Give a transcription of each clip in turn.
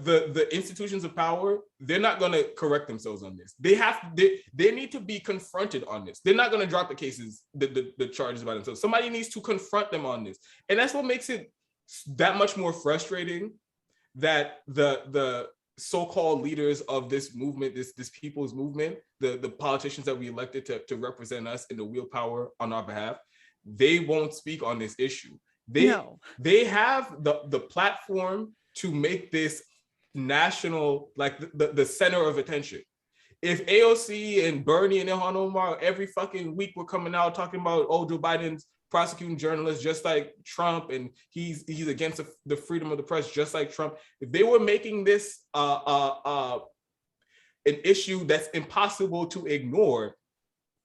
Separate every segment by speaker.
Speaker 1: the institutions of power, they're not going to correct themselves on this. They need to be confronted on this. They're not going to drop the cases, the charges by themselves. Somebody needs to confront them on this, and that's what makes it that much more frustrating that the so-called leaders of this movement, this people's movement, the politicians that we elected to represent us and to wield power on our behalf, they won't speak on this issue. They have the platform to make this national, like the center of attention. If AOC and Bernie and Ilhan Omar every fucking week were coming out talking about, oh, Joe Biden's prosecuting journalists just like Trump, and he's against the freedom of the press just like Trump. If they were making this an issue that's impossible to ignore,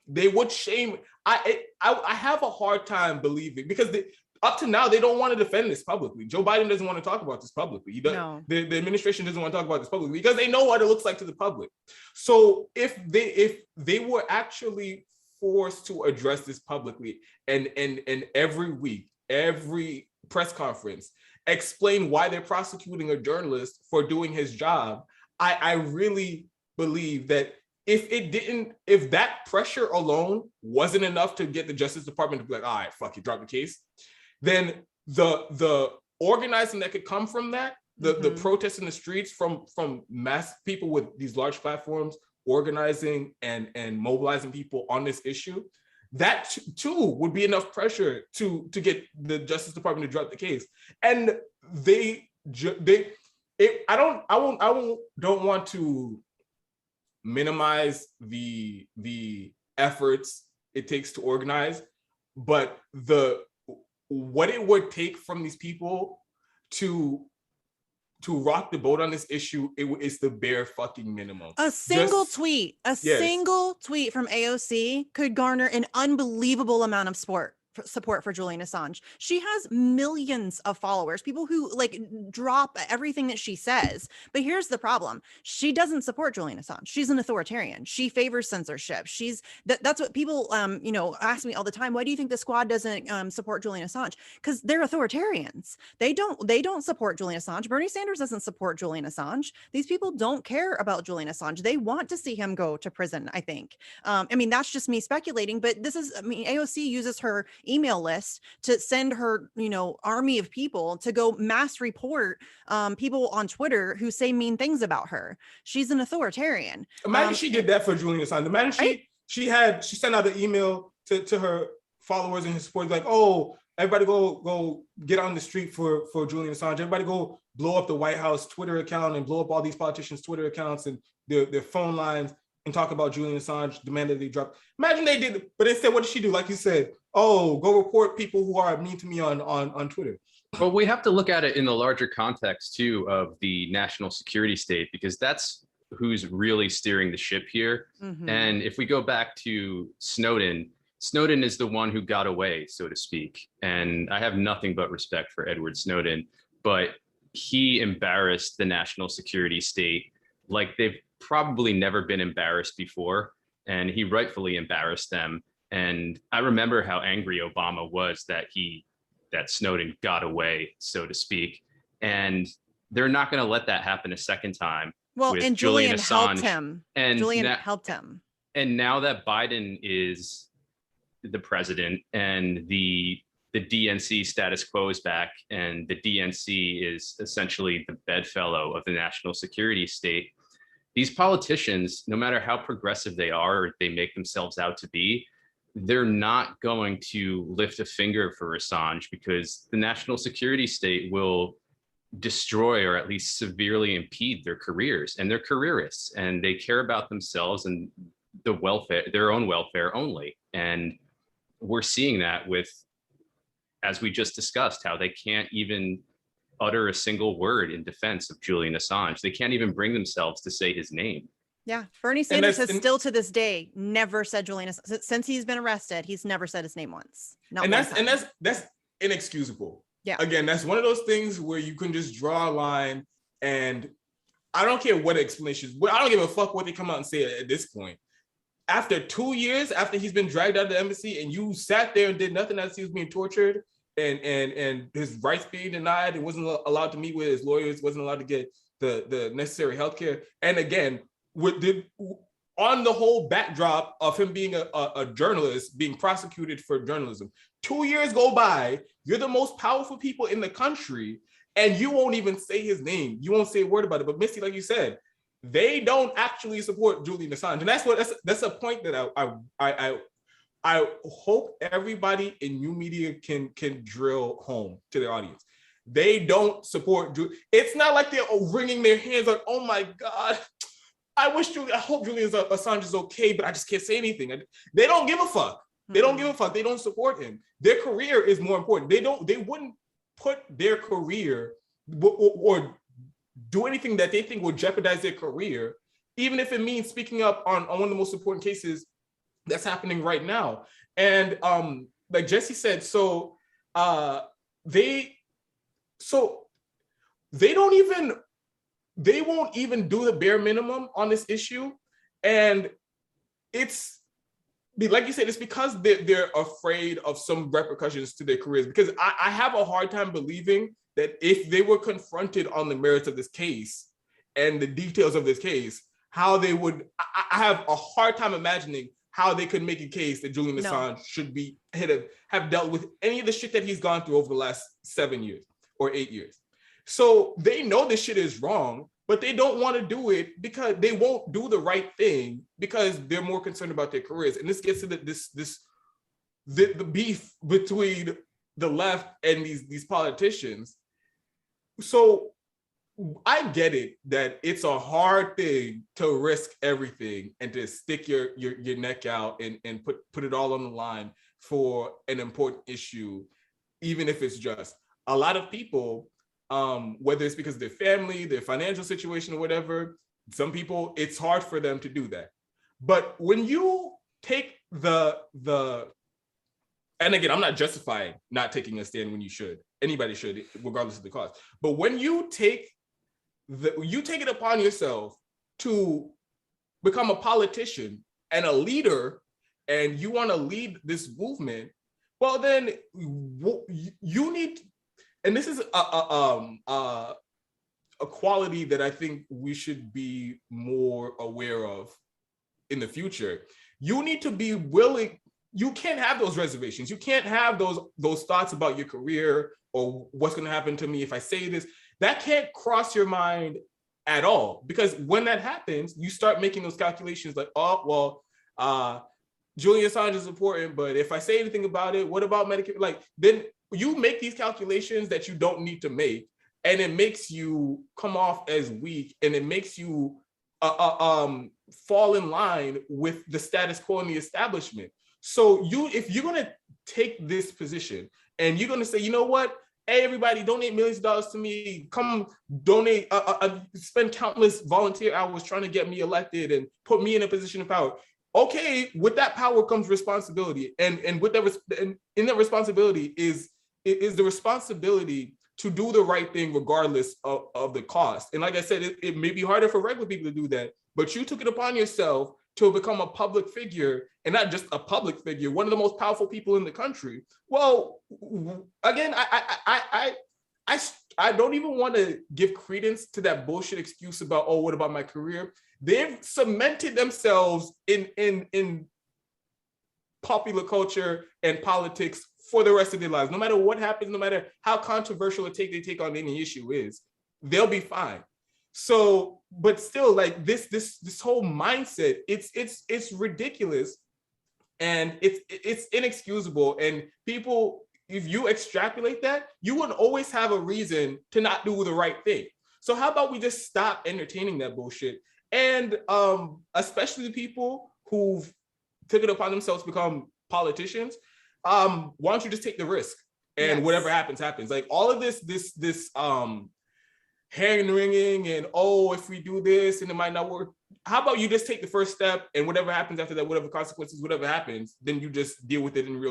Speaker 1: they would shame. I have a hard time believing, because up to now they don't want to defend this publicly. Joe Biden doesn't want to talk about this publicly. The administration doesn't want to talk about this publicly because they know what it looks like to the public. So if they were actually forced to address this publicly and every week, every press conference, explain why they're prosecuting a journalist for doing his job, I really believe that if that pressure alone wasn't enough to get the Justice Department to be like, all right, fuck you, drop the case, then the organizing that could come from that, the protests in the streets from mass people with these large platforms organizing and mobilizing people on this issue, that too would be enough pressure to get the Justice Department to drop the case. And I don't want to minimize the efforts it takes to organize, but what it would take from these people to rock the boat on this issue, it's the bare fucking minimum.
Speaker 2: A single tweet from AOC could garner an unbelievable amount of support for Julian Assange. She has millions of followers, people who like drop everything that she says. But here's the problem. She doesn't support Julian Assange. She's an authoritarian. She favors censorship. That's what people ask me all the time. Why do you think the squad doesn't support Julian Assange? Because they're authoritarians. They don't support Julian Assange. Bernie Sanders doesn't support Julian Assange. These people don't care about Julian Assange. They want to see him go to prison, I think. That's just me speculating, but AOC uses her email list to send her, army of people to go mass report people on Twitter who say mean things about her. She's an authoritarian.
Speaker 1: Imagine she did that for Julian Assange. Imagine she sent out an email to her followers and his supporters like, oh, everybody go get on the street for Julian Assange. Everybody go blow up the White House Twitter account and blow up all these politicians' Twitter accounts and their phone lines and talk about Julian Assange, demand that they drop. Imagine they did, but instead, what did she do? Like you said, oh, go report people who are mean to me on Twitter.
Speaker 3: Well, we have to look at it in the larger context too of the national security state, because that's who's really steering the ship here. Mm-hmm. And if we go back to Snowden is the one who got away, so to speak. And I have nothing but respect for Edward Snowden, but he embarrassed the national security state like they've probably never been embarrassed before, and he rightfully embarrassed them. And I remember how angry Obama was that Snowden got away, so to speak. And they're not going to let that happen a second time.
Speaker 2: Well, and Julian helped
Speaker 3: him.
Speaker 2: And helped him.
Speaker 3: And now that Biden is the president and the DNC status quo is back, and the DNC is essentially the bedfellow of the national security state, these politicians, no matter how progressive they are or they make themselves out to be, they're not going to lift a finger for Assange, because the national security state will destroy or at least severely impede their careers. And they're careerists, and they care about themselves and their own welfare only. And we're seeing that with, as we just discussed, how they can't even utter a single word in defense of Julian Assange. They can't even bring themselves to say his name.
Speaker 2: Yeah, Bernie Sanders has still to this day never said Julian Assange. Since he's been arrested, he's never said his name once.
Speaker 1: That's inexcusable.
Speaker 2: Yeah.
Speaker 1: Again, that's one of those things where you can just draw a line, and I don't care what explanations. I don't give a fuck what they come out and say at this point. After 2 years, after he's been dragged out of the embassy, and you sat there and did nothing as he was being tortured, and his rights being denied, and wasn't allowed to meet with his lawyers, wasn't allowed to get the necessary healthcare. And again, on the whole backdrop of him being a journalist, being prosecuted for journalism. 2 years go by, you're the most powerful people in the country, and you won't even say his name. You won't say a word about it. But Misty, like you said, they don't actually support Julian Assange. And that's a point that I hope everybody in new media can drill home to their audience. They don't support Julian. It's not like they're wringing their hands like, oh my God, I hope Julian Assange is okay, but I just can't say anything. They don't give a fuck. They don't give a fuck. They don't support him. Their career is more important. They wouldn't put their career or do anything that they think will jeopardize their career, even if it means speaking up on one of the most important cases that's happening right now. And like Jesse said, they won't even do the bare minimum on this issue. And it's, like you said, it's because they're afraid of some repercussions to their careers. Because I have a hard time believing that if they were confronted on the merits of this case and the details of this case, how they would, I have a hard time imagining how they could make a case that Julian Assange should be have dealt with any of the shit that he's gone through over the last 7 years or 8 years. So they know this shit is wrong, but they don't want to do it because they won't do the right thing because they're more concerned about their careers. And this gets to the beef between the left and these politicians. So I get it that it's a hard thing to risk everything and to stick your neck out and put it all on the line for an important issue, even if it's just. A lot of people, whether it's because of their family, their financial situation, or whatever, some people, it's hard for them to do that. But when you take and again, I'm not justifying not taking a stand when you should. Anybody should, regardless of the cost. But when you take it upon yourself to become a politician and a leader, and you want to lead this movement, well, then you need, and this is a quality that I think we should be more aware of in the future. You need to be willing. You can't have those reservations. You can't have those thoughts about your career or what's going to happen to me if I say this. That can't cross your mind at all, because when that happens, you start making those calculations like, oh, well, Julian Assange is important, but if I say anything about it, what about Medicare? Like, then you make these calculations that you don't need to make, and it makes you come off as weak, and it makes you fall in line with the status quo and the establishment. So if you're going to take this position and you're going to say, you know what, hey, everybody, donate millions of dollars to me, come donate, spend countless volunteer hours trying to get me elected and put me in a position of power. Okay, with that power comes responsibility. And with that, in that responsibility is the responsibility to do the right thing regardless of the cost. And like I said, it may be harder for regular people to do that, but you took it upon yourself to become a public figure, and not just a public figure, one of the most powerful people in the country. Well, again, I don't even want to give credence to that bullshit excuse about, oh, what about my career? They've cemented themselves in popular culture and politics for the rest of their lives. No matter what happens, no matter how controversial a take they take on any issue is, they'll be fine. So, but still, like this whole mindset, it's ridiculous, and it's inexcusable. And people, if you extrapolate that, you would always have a reason to not do the right thing. So how about we just stop entertaining that bullshit? And especially the people who've took it upon themselves to become politicians, why don't you just take the risk? And whatever happens, happens. Like all of this hand wringing and, oh, if we do this and it might not work. How about you just take the first step, and whatever happens after that, whatever consequences, whatever happens, then you just deal with it in real